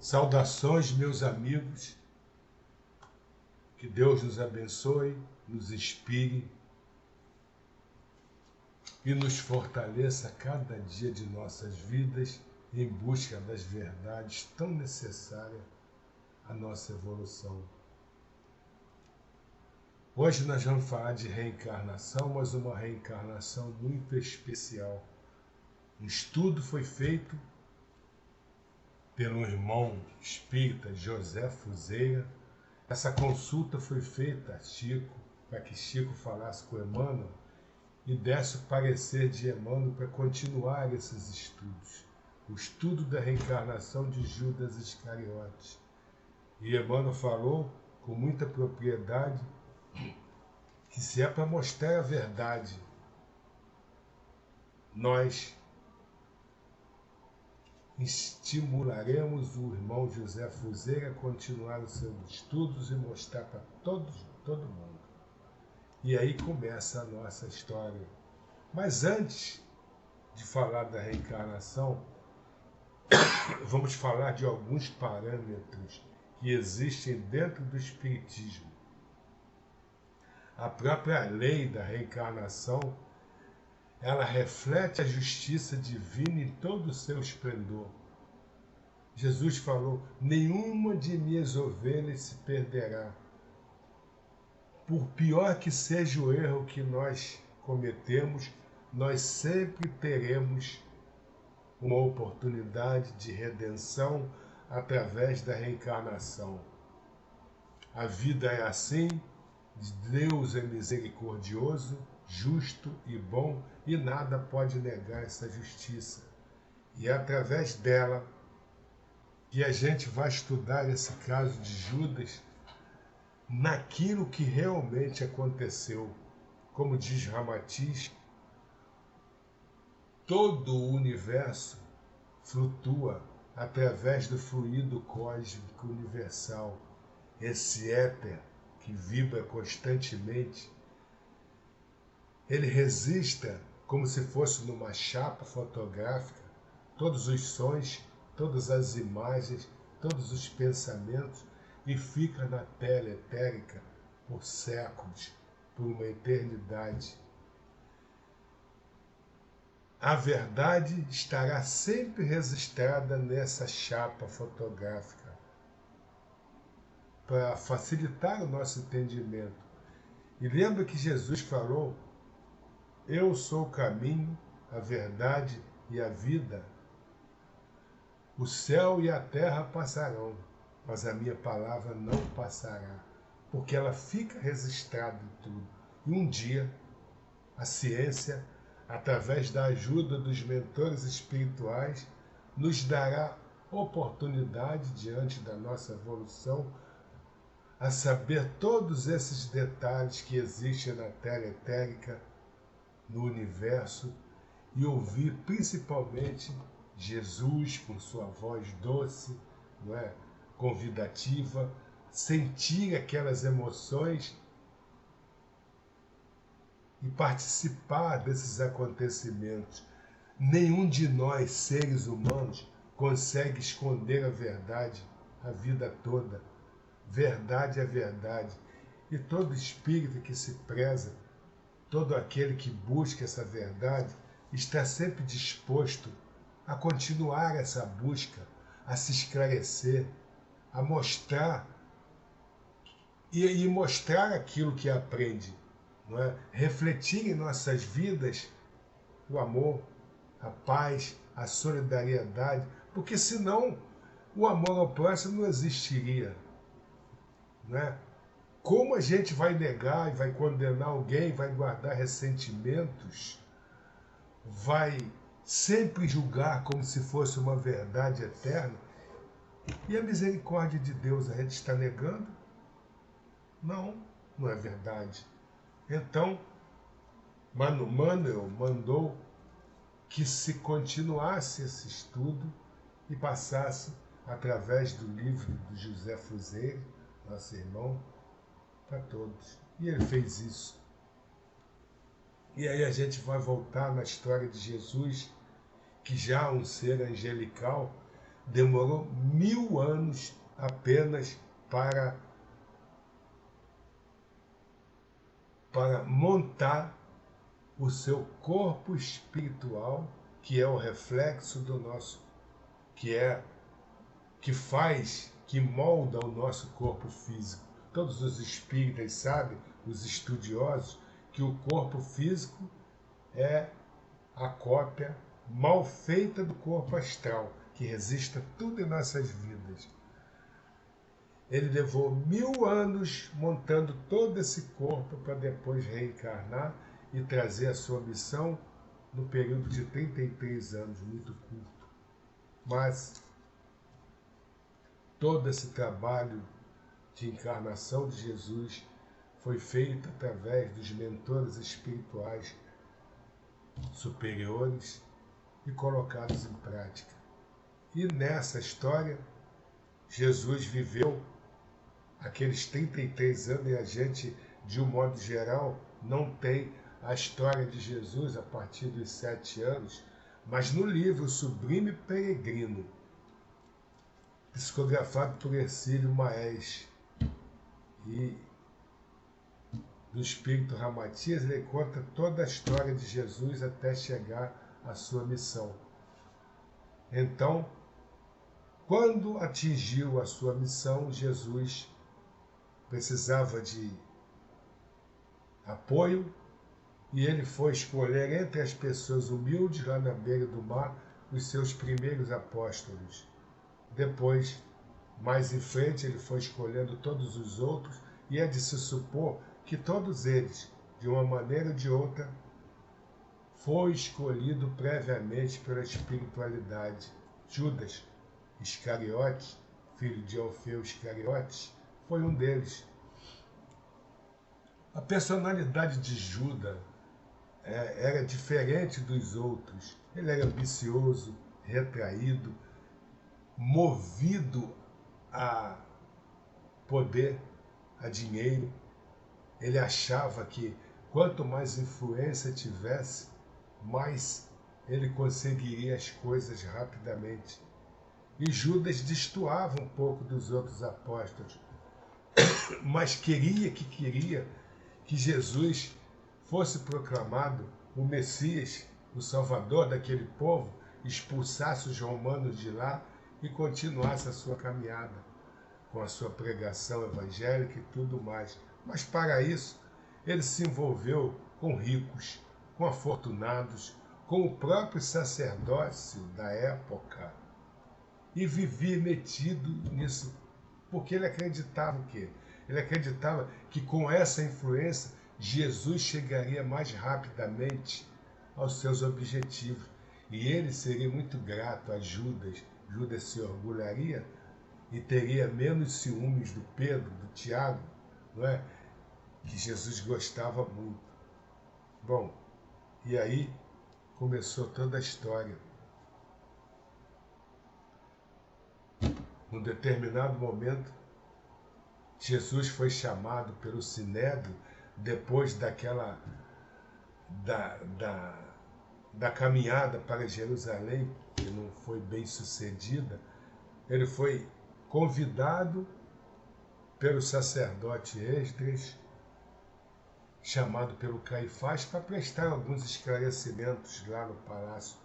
Saudações, meus amigos, que Deus nos abençoe, nos inspire e nos fortaleça a cada dia de nossas vidas em busca das verdades tão necessárias à nossa evolução. Hoje nós vamos falar de reencarnação, mas uma reencarnação muito especial. Um estudo foi feito pelo irmão espírita José Fuzeira. Essa consulta foi feita a Chico, para que Chico falasse com Emmanuel e desse o parecer de Emmanuel para continuar esses estudos. O estudo da reencarnação de Judas Iscariotes. E Emmanuel falou com muita propriedade que se é para mostrar a verdade, nós estimularemos o irmão José Fuzeira a continuar os seus estudos e mostrar para todo mundo. E aí começa a nossa história. Mas antes de falar da reencarnação, vamos falar de alguns parâmetros que existem dentro do Espiritismo. A própria lei da reencarnação, ela reflete a justiça divina em todo o seu esplendor. Jesus falou: nenhuma de minhas ovelhas se perderá. Por pior que seja o erro que nós cometemos, nós sempre teremos uma oportunidade de redenção através da reencarnação. A vida é assim, Deus é misericordioso, justo e bom, e nada pode negar essa justiça. E é através dela que a gente vai estudar esse caso de Judas naquilo que realmente aconteceu. Como diz Ramatiz, todo o universo flutua através do fluido cósmico universal. Esse éter que vibra constantemente, ele resiste como se fosse numa chapa fotográfica todos os sons, todas as imagens, todos os pensamentos, e fica na tela etérica por séculos, por uma eternidade. A verdade estará sempre registrada nessa chapa fotográfica para facilitar o nosso entendimento. E lembra que Jesus falou: eu sou o caminho, a verdade e a vida. O céu e a terra passarão, mas a minha palavra não passará, porque ela fica registrada em tudo. E um dia, a ciência, através da ajuda dos mentores espirituais, nos dará oportunidade, diante da nossa evolução, a saber todos esses detalhes que existem na tela etérica, no universo, e ouvir principalmente Jesus com sua voz doce, não é? Convidativa, sentir aquelas emoções e participar desses acontecimentos. Nenhum de nós, seres humanos, consegue esconder a verdade a vida toda. Verdade é verdade. E todo espírito que se preza, todo aquele que busca essa verdade, está sempre disposto a continuar essa busca, a se esclarecer, a mostrar e mostrar aquilo que aprende, não é? Refletir em nossas vidas o amor, a paz, a solidariedade, porque senão o amor ao próximo não existiria, não é? Como a gente vai negar e vai condenar alguém, vai guardar ressentimentos, vai sempre julgar como se fosse uma verdade eterna? E a misericórdia de Deus a gente está negando? Não, não é verdade. Então, Manuel mandou que se continuasse esse estudo e passasse através do livro do José Fuzeira, nosso irmão, para todos. E ele fez isso. E aí a gente vai voltar na história de Jesus, que já um ser angelical demorou 1000 anos apenas para montar o seu corpo espiritual, que é o reflexo do nosso, que molda o nosso corpo físico. Todos os espíritas sabem, os estudiosos, que o corpo físico é a cópia mal feita do corpo astral, que resiste a tudo em nossas vidas. Ele levou 1000 anos montando todo esse corpo para depois reencarnar e trazer a sua missão no período de 33 anos, muito curto. Mas todo esse trabalho de encarnação de Jesus foi feito através dos mentores espirituais superiores e colocados em prática. E nessa história, Jesus viveu aqueles 33 anos e a gente, de um modo geral, não tem a história de Jesus a partir dos 7 anos, mas no livro Sublime Peregrino, psicografado por Hercílio Maés e do Espírito Ramatias, ele conta toda a história de Jesus até chegar à sua missão. Então, quando atingiu a sua missão, Jesus precisava de apoio e ele foi escolher entre as pessoas humildes lá na beira do mar os seus primeiros apóstolos. Depois, mais em frente, ele foi escolhendo todos os outros e é de se supor que todos eles, de uma maneira ou de outra, foi escolhido previamente pela espiritualidade. Judas Iscariote, filho de Alfeu Iscariote, foi um deles. A personalidade de Judas era diferente dos outros. Ele era ambicioso, retraído, movido a poder, a dinheiro. Ele achava que quanto mais influência tivesse, mais ele conseguiria as coisas rapidamente. E Judas destoava um pouco dos outros apóstolos, mas queria que Jesus fosse proclamado o Messias, o Salvador daquele povo, expulsasse os romanos de lá e continuasse a sua caminhada com a sua pregação evangélica e tudo mais. Mas para isso, ele se envolveu com ricos, com afortunados, com o próprio sacerdócio da época e vivia metido nisso, porque ele acreditava o quê? Ele acreditava que com essa influência Jesus chegaria mais rapidamente aos seus objetivos e ele seria muito grato a Judas. Judas se orgulharia e teria menos ciúmes do Pedro, do Tiago, não é? Que Jesus gostava muito. Bom, e aí começou toda a história. Num determinado momento, Jesus foi chamado pelo Sinédrio, depois daquela da caminhada para Jerusalém, que não foi bem sucedida. Ele foi convidado pelo sacerdote Esdras, chamado pelo Caifás, para prestar alguns esclarecimentos lá no palácio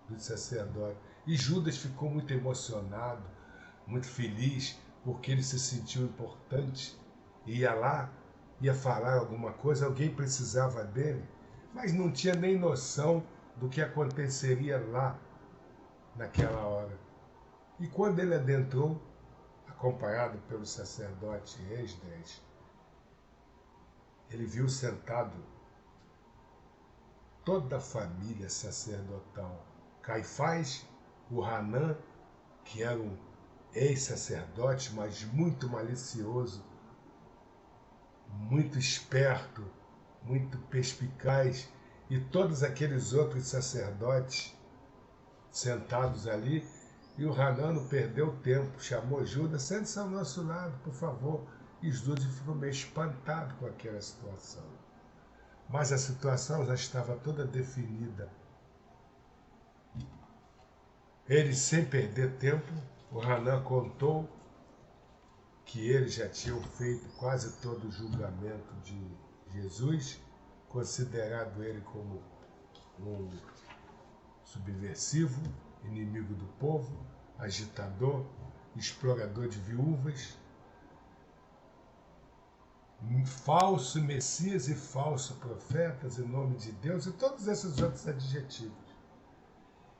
do sacerdote. E Judas ficou muito emocionado, muito feliz, porque ele se sentiu importante, ia lá, ia falar alguma coisa, alguém precisava dele, mas não tinha nem noção do que aconteceria lá naquela hora. E quando ele adentrou, acompanhado pelo sacerdote Esdras, ele viu sentado toda a família sacerdotal. Caifás, o Hanã, que era um ex-sacerdote, mas muito malicioso, muito esperto, muito perspicaz, e todos aqueles outros sacerdotes sentados ali, e o Hanã não perdeu tempo, chamou Judas, sente-se ao nosso lado, por favor. E Judas ficou meio espantado com aquela situação. Mas a situação já estava toda definida. Eles, sem perder tempo, o Hanan contou que eles já tinham feito quase todo o julgamento de Jesus, considerado ele como um subversivo, inimigo do povo, agitador, explorador de viúvas, falso Messias e falso profetas em nome de Deus e todos esses outros adjetivos.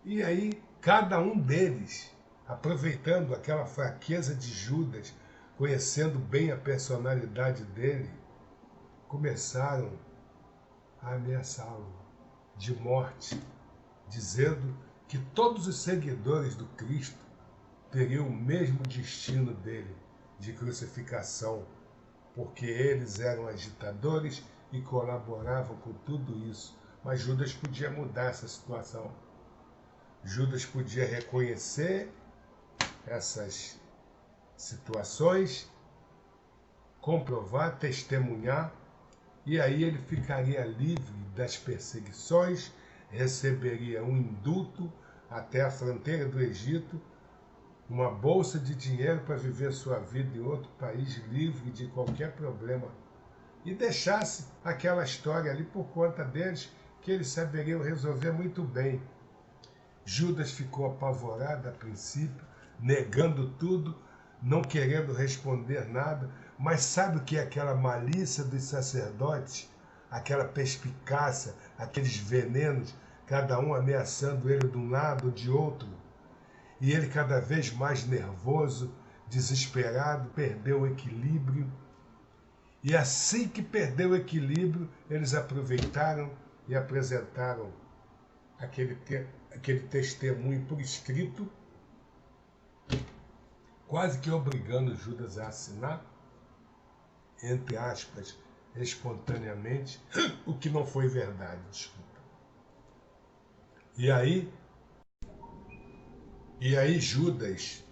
E aí, cada um deles, aproveitando aquela fraqueza de Judas, conhecendo bem a personalidade dele, começaram a ameaçá-lo de morte, dizendo que todos os seguidores do Cristo teriam o mesmo destino dele, de crucificação, porque eles eram agitadores e colaboravam com tudo isso. Mas Judas podia mudar essa situação. Judas podia reconhecer essas situações, comprovar, testemunhar, e aí ele ficaria livre das perseguições, receberia um indulto até a fronteira do Egito, uma bolsa de dinheiro para viver sua vida em outro país livre de qualquer problema, e deixasse aquela história ali por conta deles, que eles saberiam resolver muito bem. Judas ficou apavorado a princípio, negando tudo, não querendo responder nada, mas sabe o que é aquela malícia dos sacerdotes? Aquela perspicácia, aqueles venenos, cada um ameaçando ele de um lado ou de outro. E ele cada vez mais nervoso, desesperado, perdeu o equilíbrio. E assim que perdeu o equilíbrio, eles aproveitaram e apresentaram aquele testemunho por escrito, quase que obrigando Judas a assinar, entre aspas, espontaneamente, o que não foi verdade, desculpa. E aí Judas,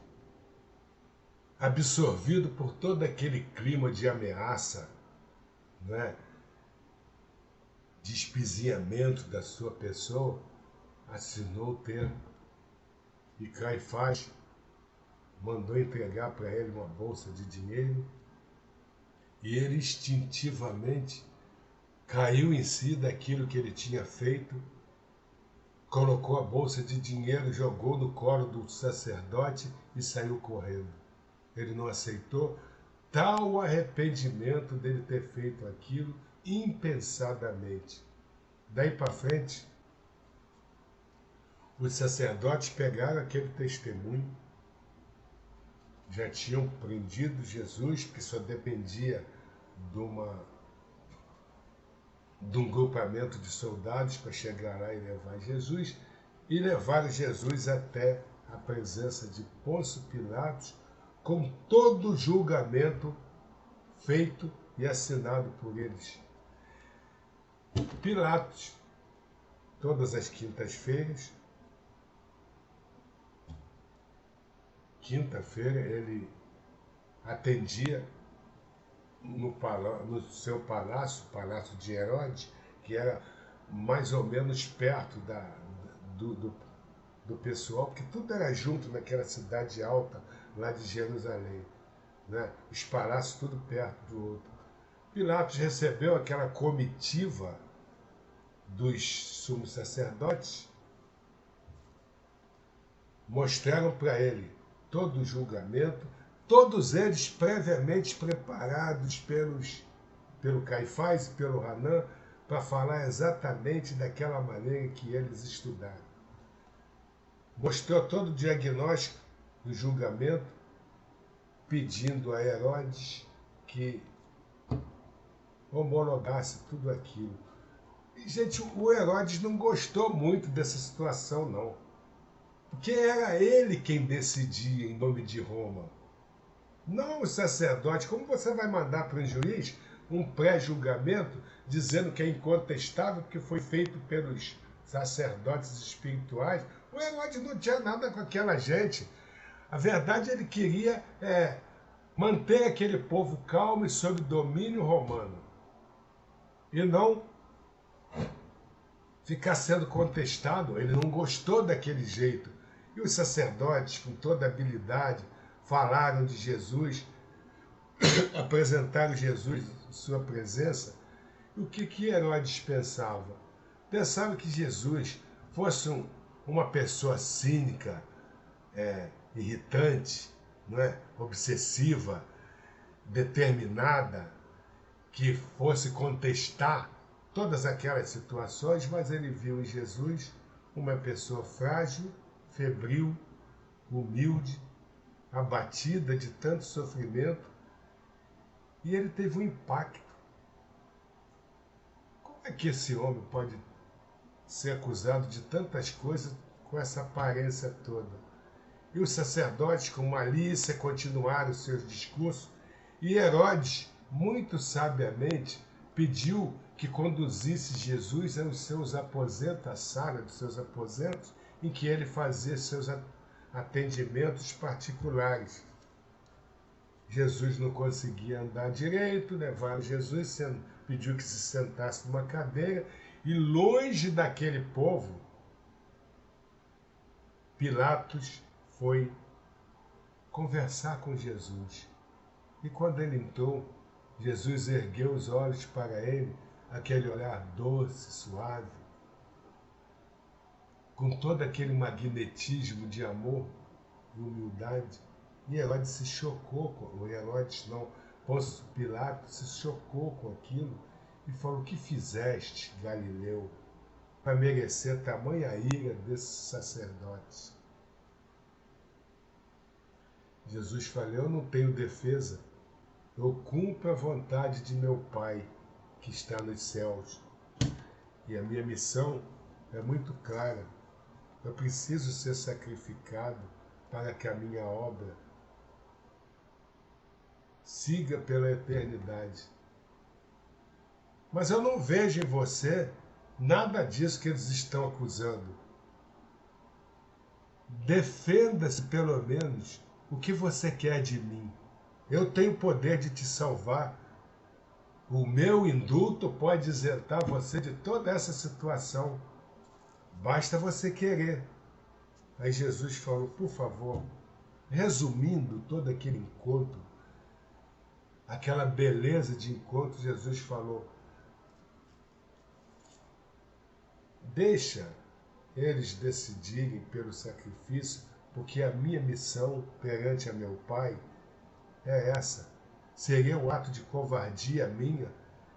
absorvido por todo aquele clima de ameaça, né, de espizinhamento da sua pessoa, assinou o termo. E Caifás mandou entregar para ele uma bolsa de dinheiro, e ele instintivamente caiu em si daquilo que ele tinha feito, colocou a bolsa de dinheiro, jogou no colo do sacerdote e saiu correndo. Ele não aceitou tal arrependimento dele ter feito aquilo impensadamente. Daí para frente, os sacerdotes pegaram aquele testemunho, já tinham prendido Jesus, que só dependia de um grupamento de soldados para chegar lá e levar Jesus, e levaram Jesus até a presença de Pôncio Pilatos, com todo o julgamento feito e assinado por eles. Pilatos, todas as quintas-feiras, ele atendia no seu palácio, o Palácio de Herodes, que era mais ou menos perto do pessoal, porque tudo era junto naquela cidade alta lá de Jerusalém, né? Os palácios tudo perto do outro. Pilatos recebeu aquela comitiva dos sumos sacerdotes, mostraram para ele todo o julgamento, todos eles previamente preparados pelo Caifás e pelo Hanan para falar exatamente daquela maneira que eles estudaram. Mostrou todo o diagnóstico do julgamento, pedindo a Herodes que homologasse tudo aquilo. E, gente, o Herodes não gostou muito dessa situação, não. Porque era ele quem decidia em nome de Roma. Não o sacerdote. Como você vai mandar para um juiz um pré-julgamento dizendo que é incontestável porque foi feito pelos sacerdotes espirituais? O Herodes não tinha nada com aquela gente. A verdade, ele queria manter aquele povo calmo e sob domínio romano. E não ficar sendo contestado. Ele não gostou daquele jeito. E os sacerdotes, com toda a habilidade, falaram de Jesus, apresentaram Jesus em sua presença. E o que Herodes pensava? Pensava que Jesus fosse uma pessoa cínica, irritante, não é? Obsessiva, determinada, que fosse contestar todas aquelas situações, mas ele viu em Jesus uma pessoa frágil, febril, humilde, abatida de tanto sofrimento, e ele teve um impacto. Como é que esse homem pode ser acusado de tantas coisas com essa aparência toda? E os sacerdotes, com malícia, continuaram seus discursos, e Herodes, muito sabiamente, pediu que conduzisse Jesus aos seus aposentos, à sala dos seus aposentos, em que ele fazia seus atendimentos particulares. Jesus não conseguia andar direito, levaram Jesus, pediu que se sentasse numa cadeira, e longe daquele povo, Pilatos foi conversar com Jesus. E quando ele entrou, Jesus ergueu os olhos para ele, aquele olhar doce, suave, com todo aquele magnetismo de amor e humildade. E Herodes se chocou, Pôncio Pilatos se chocou com aquilo e falou: o que fizeste, Galileu, para merecer tamanha ira desses sacerdotes? Jesus falou: eu não tenho defesa, eu cumpro a vontade de meu Pai que está nos céus. E a minha missão é muito clara. Eu preciso ser sacrificado para que a minha obra siga pela eternidade. Mas eu não vejo em você nada disso que eles estão acusando. Defenda-se pelo menos o que você quer de mim. Eu tenho o poder de te salvar. O meu indulto pode isentar você de toda essa situação. Basta você querer. Aí Jesus falou: por favor, resumindo todo aquele encontro, aquela beleza de encontro, Jesus falou: deixa eles decidirem pelo sacrifício, porque a minha missão perante a meu Pai é essa. Seria um ato de covardia minha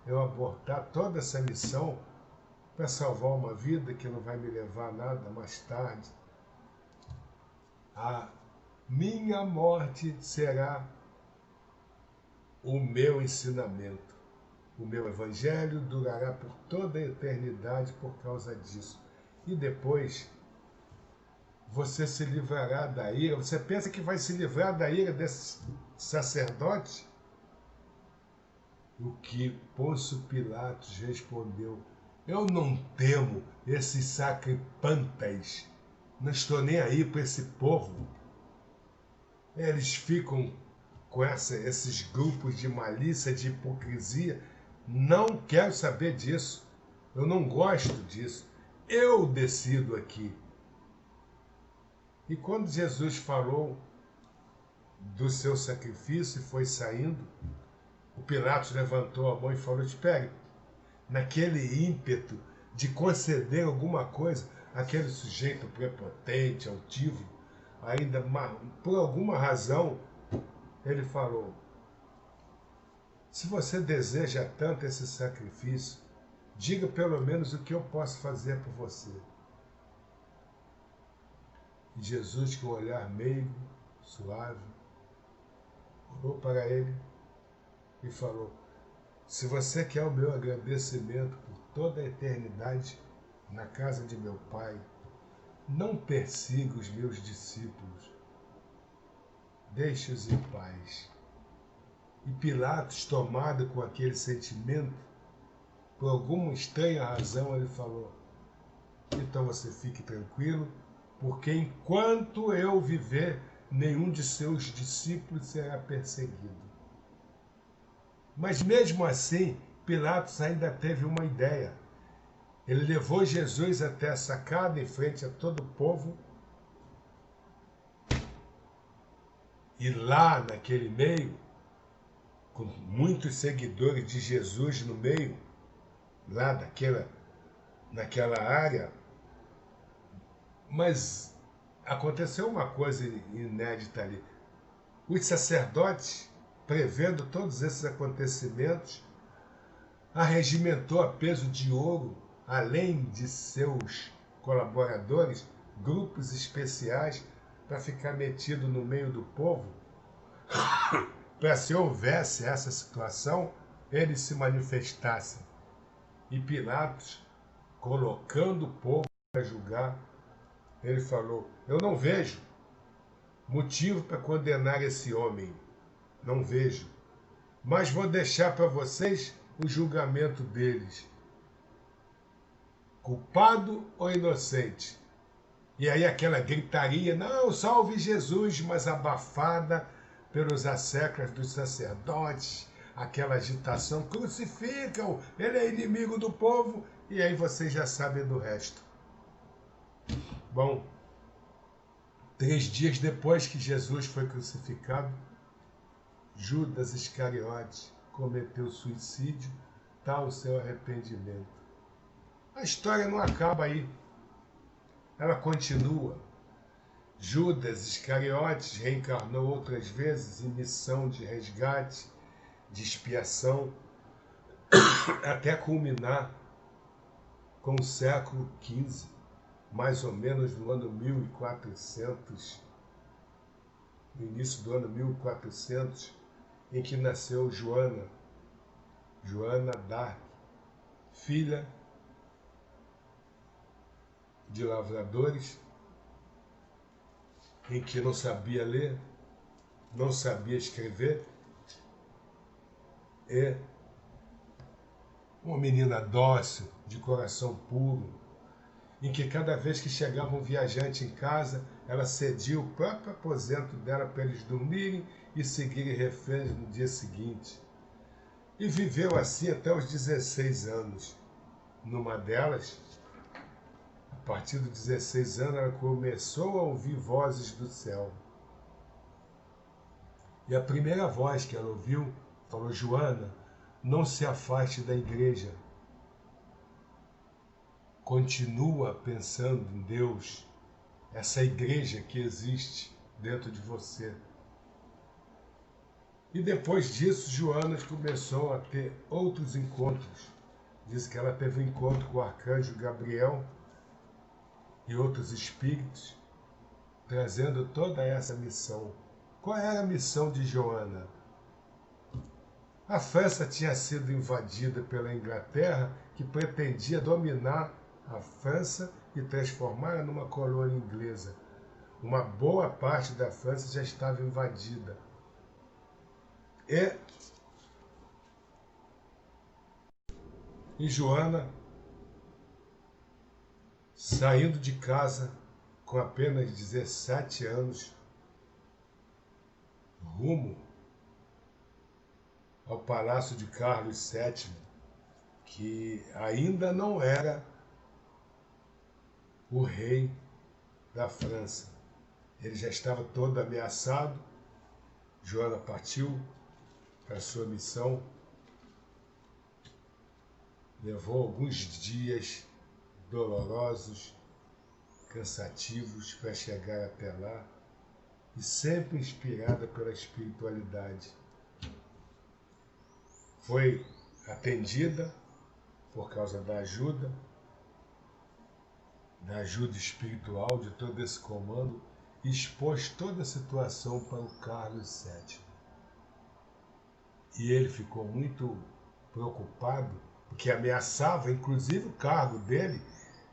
eu abortar toda essa missão para salvar uma vida que não vai me levar a nada mais tarde. A minha morte será o meu ensinamento. O meu evangelho durará por toda a eternidade por causa disso. E depois você se livrará da ira. Você pensa que vai se livrar da ira desse sacerdote? O que Pôncio Pilatos respondeu: eu não temo esses sacripantas. Não estou nem aí para esse povo. Eles ficam com esses grupos de malícia, de hipocrisia. Não quero saber disso. Eu não gosto disso. Eu decido aqui. E quando Jesus falou do seu sacrifício e foi saindo, o Pilatos levantou a mão e falou: espere. Naquele ímpeto de conceder alguma coisa, aquele sujeito prepotente, altivo, ainda por alguma razão, ele falou: se você deseja tanto esse sacrifício, diga pelo menos o que eu posso fazer por você. E Jesus, com um olhar meigo, suave, olhou para ele e falou: se você quer o meu agradecimento por toda a eternidade na casa de meu Pai, não persiga os meus discípulos, deixe-os em paz. E Pilatos, tomado com aquele sentimento, por alguma estranha razão, ele falou: então você fique tranquilo, porque enquanto eu viver, nenhum de seus discípulos será perseguido. Mas mesmo assim, Pilatos ainda teve uma ideia. Ele levou Jesus até a sacada em frente a todo o povo E lá naquele meio, com muitos seguidores de Jesus no meio, lá naquela área, mas aconteceu uma coisa inédita ali. Os sacerdotes, prevendo todos esses acontecimentos, arregimentou a peso de ouro, além de seus colaboradores, grupos especiais para ficar metido no meio do povo, para se houvesse essa situação, eles se manifestassem. E Pilatos, colocando o povo para julgar, ele falou: eu não vejo motivo para condenar esse homem, não vejo, mas vou deixar para vocês o julgamento deles, culpado ou inocente. E aí aquela gritaria, não, salve Jesus, mas abafada pelos asseclas dos sacerdotes, aquela agitação, crucificam, ele é inimigo do povo, e aí vocês já sabem do resto. Bom, 3 dias depois que Jesus foi crucificado, Judas Iscariote cometeu suicídio, tal o seu arrependimento. A história não acaba aí, ela continua. Judas Iscariotes reencarnou outras vezes em missão de resgate, de expiação, até culminar com o século XV, mais ou menos no ano 1400, no início do ano 1400, em que nasceu Joana d'Arc, filha de lavradores, em que não sabia ler, não sabia escrever, e uma menina dócil, de coração puro, em que cada vez que chegava um viajante em casa, ela cedia o próprio aposento dela para eles dormirem e seguirem reféns no dia seguinte. E viveu assim até os 16 anos. Numa delas, a partir dos 16 anos, ela começou a ouvir vozes do céu. E a primeira voz que ela ouviu falou: Joana, não se afaste da igreja. Continua pensando em Deus, essa igreja que existe dentro de você. E depois disso, Joana começou a ter outros encontros. Diz que ela teve um encontro com o arcanjo Gabriel e outros espíritos, trazendo toda essa missão. Qual era a missão de Joana? A França tinha sido invadida pela Inglaterra, que pretendia dominar a França e transformá-la numa colônia inglesa. Uma boa parte da França já estava invadida. E Joana, saindo de casa com apenas 17 anos, rumo ao Palácio de Carlos VII, que ainda não era o rei da França. Ele já estava todo ameaçado. Joana partiu para sua missão. Levou alguns dias dolorosos, cansativos para chegar até lá, e sempre inspirada pela espiritualidade. Foi atendida por causa da ajuda espiritual de todo esse comando, e expôs toda a situação para o Carlos VII. E ele ficou muito preocupado, porque ameaçava inclusive o cargo dele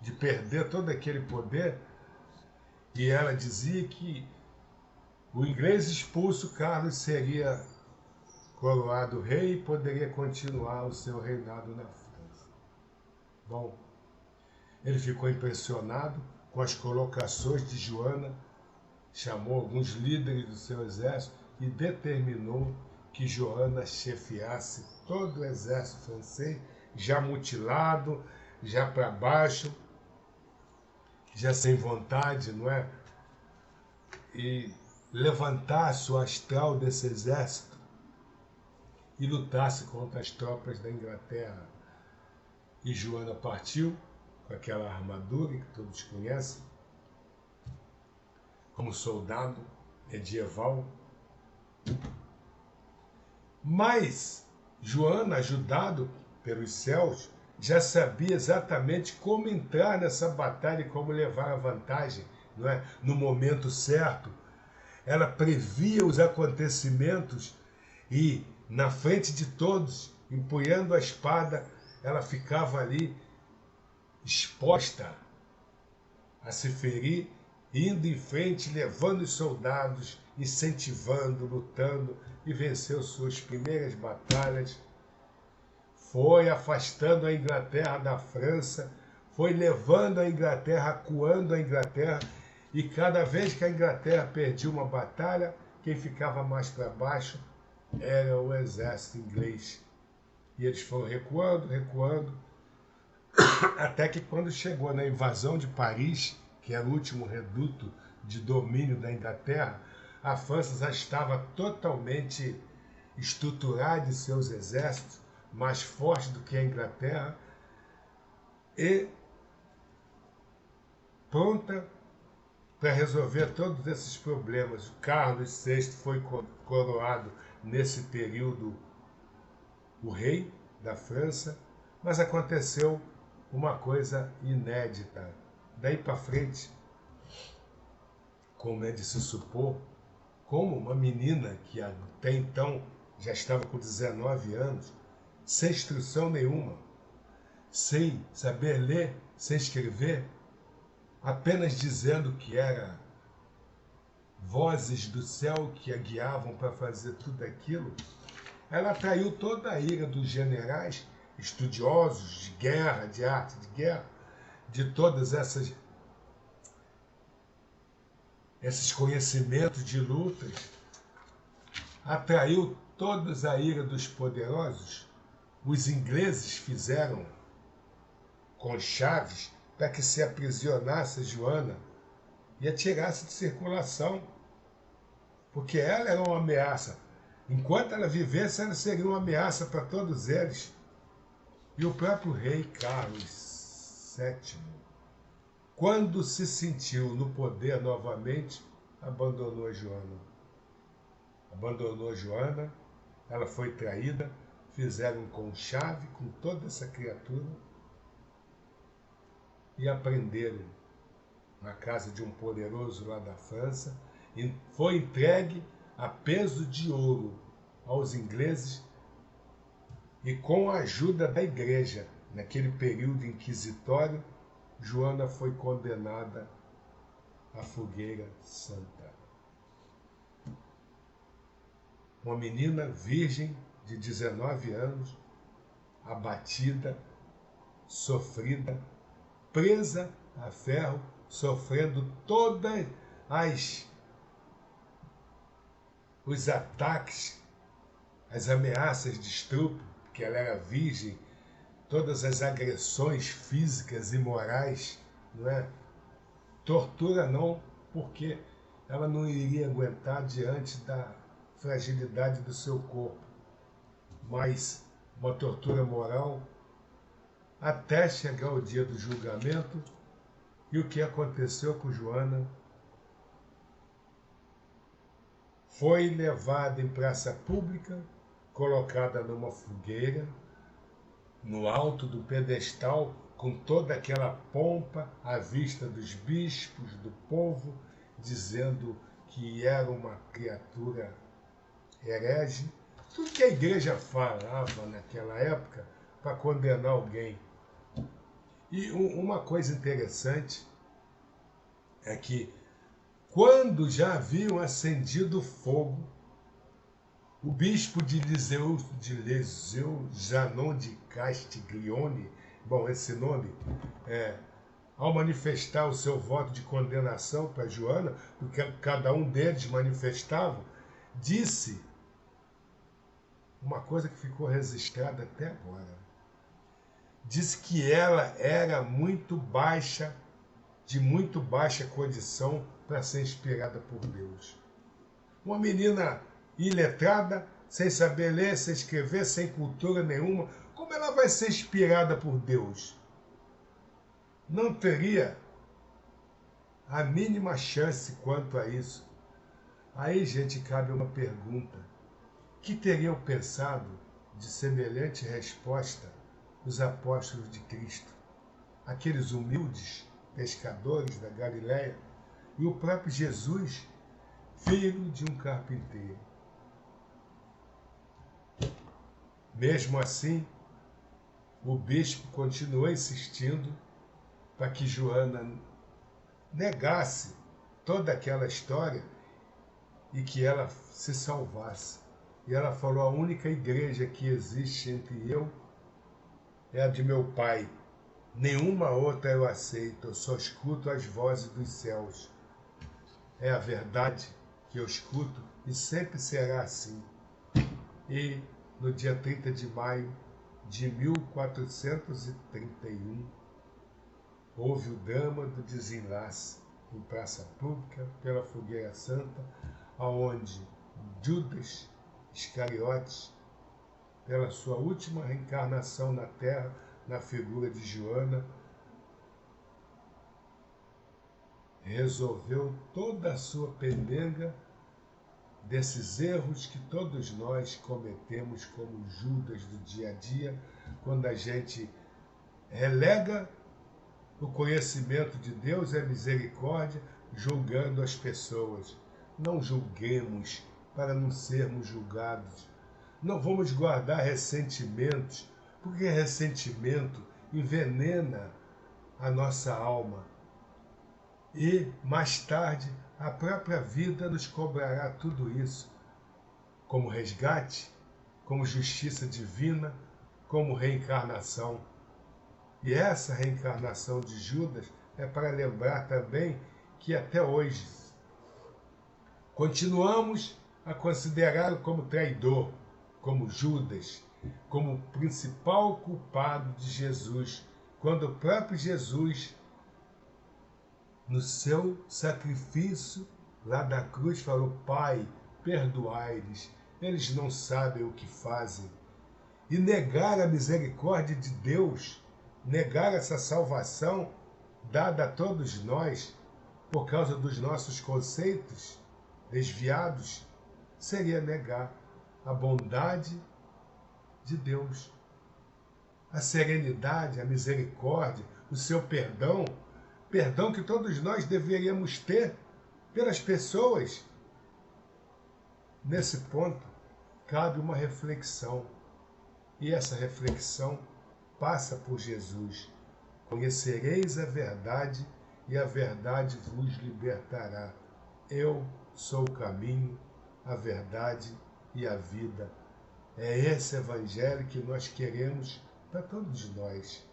de perder todo aquele poder, e ela dizia que o inglês expulso, Carlos seria coroado rei e poderia continuar o seu reinado na França. Bom, ele ficou impressionado com as colocações de Joana, chamou alguns líderes do seu exército e determinou que Joana chefiasse todo o exército francês, já mutilado, já para baixo, já sem vontade, não é? E levantasse o astral desse exército e lutasse contra as tropas da Inglaterra. E Joana partiu com aquela armadura que todos conhecem, como soldado medieval. Mas Joana, ajudado pelos céus, já sabia exatamente como entrar nessa batalha e como levar a vantagem, não é? No momento certo. Ela previa os acontecimentos e, na frente de todos, empunhando a espada, ela ficava ali exposta a se ferir, indo em frente, levando os soldados, incentivando, lutando, e venceu suas primeiras batalhas. Foi afastando a Inglaterra da França, foi levando a Inglaterra, acuando a Inglaterra, e cada vez que a Inglaterra perdia uma batalha, quem ficava mais para baixo era o exército inglês. E eles foram recuando, recuando, até que quando chegou na invasão de Paris, que era o último reduto de domínio da Inglaterra, a França já estava totalmente estruturada em seus exércitos, mais forte do que a Inglaterra, e pronta para resolver todos esses problemas. Carlos VI foi coroado nesse período o rei da França, mas aconteceu uma coisa inédita. Daí para frente, como é de se supor, como uma menina que até então já estava com 19 anos, sem instrução nenhuma, sem saber ler, sem escrever, apenas dizendo que era vozes do céu que a guiavam para fazer tudo aquilo, ela atraiu toda a ira dos generais, estudiosos de guerra, de arte de guerra, de todas esses conhecimentos de lutas, atraiu toda a ira dos poderosos. Os ingleses fizeram com chaves para que se aprisionasse Joana e a tirasse de circulação, porque ela era uma ameaça. Enquanto ela vivesse, ela seria uma ameaça para todos eles. E o próprio rei Carlos VII, quando se sentiu no poder novamente, abandonou Joana. Abandonou Joana, ela foi traída, fizeram com chave, com toda essa criatura, e a prenderam na casa de um poderoso lá da França, e foi entregue a peso de ouro aos ingleses, e com a ajuda da igreja, naquele período inquisitório, Joana foi condenada à fogueira santa. Uma menina virgem de 19 anos, abatida, sofrida, presa a ferro, sofrendo todas os ataques, as ameaças de estupro, porque ela era virgem, todas as agressões físicas e morais, não é? Tortura não, porque ela não iria aguentar diante da fragilidade do seu corpo, mas uma tortura moral, até chegar o dia do julgamento. E o que aconteceu com Joana? Foi levada em praça pública, colocada numa fogueira, no alto do pedestal, com toda aquela pompa à vista dos bispos, do povo, dizendo que era uma criatura herege. Tudo que a igreja falava naquela época para condenar alguém. E uma coisa interessante é que, quando já haviam acendido fogo, o bispo de Liseu Janon de Castiglione, bom, esse nome, ao manifestar o seu voto de condenação para Joana, porque cada um deles manifestava, disse uma coisa que ficou registrada até agora. Disse que ela era muito baixa, de muito baixa condição para ser inspirada por Deus. Uma menina iletrada, sem saber ler, sem escrever, sem cultura nenhuma, como ela vai ser inspirada por Deus? Não teria a mínima chance quanto a isso. Aí, gente, cabe uma pergunta. Que teriam pensado de semelhante resposta os apóstolos de Cristo, aqueles humildes pescadores da Galileia, e o próprio Jesus, filho de um carpinteiro? Mesmo assim, o bispo continuou insistindo para que Joana negasse toda aquela história e que ela se salvasse. E ela falou: a única igreja que existe entre eu é a de meu pai. Nenhuma outra eu aceito, eu só escuto as vozes dos céus. É a verdade que eu escuto e sempre será assim. E no dia 30 de maio de 1431, houve o drama do desenlace em praça pública, pela Fogueira Santa, aonde Judas Iscariotes, pela sua última reencarnação na Terra, na figura de Joana, resolveu toda a sua pendenga desses erros que todos nós cometemos como Judas do dia a dia, quando a gente relega o conhecimento de Deus e a misericórdia, julgando as pessoas. Não julguemos para não sermos julgados. Não vamos guardar ressentimentos, porque ressentimento envenena a nossa alma. E, mais tarde, a própria vida nos cobrará tudo isso, como resgate, como justiça divina, como reencarnação. E essa reencarnação de Judas é para lembrar também que até hoje continuamos a considerá-lo como traidor, como Judas, como o principal culpado de Jesus, quando o próprio Jesus, no seu sacrifício lá da cruz, falou: Pai, perdoai-lhes, eles não sabem o que fazem. E negar a misericórdia de Deus, negar essa salvação dada a todos nós por causa dos nossos conceitos desviados, seria negar a bondade de Deus, a serenidade, a misericórdia, o seu perdão, perdão que todos nós deveríamos ter pelas pessoas. Nesse ponto, cabe uma reflexão, e essa reflexão passa por Jesus. Conhecereis a verdade, e a verdade vos libertará. Eu sou o caminho, a verdade e a vida. É esse evangelho que nós queremos para todos nós.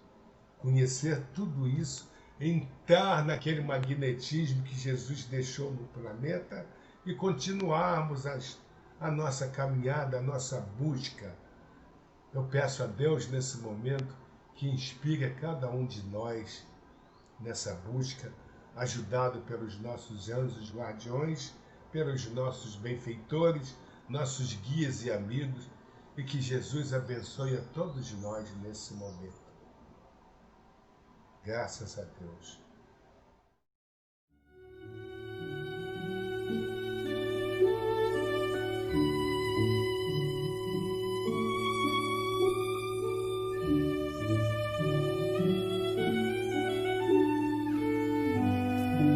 Conhecer tudo isso, entrar naquele magnetismo que Jesus deixou no planeta e continuarmos a nossa caminhada, a nossa busca. Eu peço a Deus nesse momento que inspire a cada um de nós nessa busca, ajudado pelos nossos anjos guardiões, pelos nossos benfeitores, nossos guias e amigos, e que Jesus abençoe a todos nós nesse momento. Graças a Deus.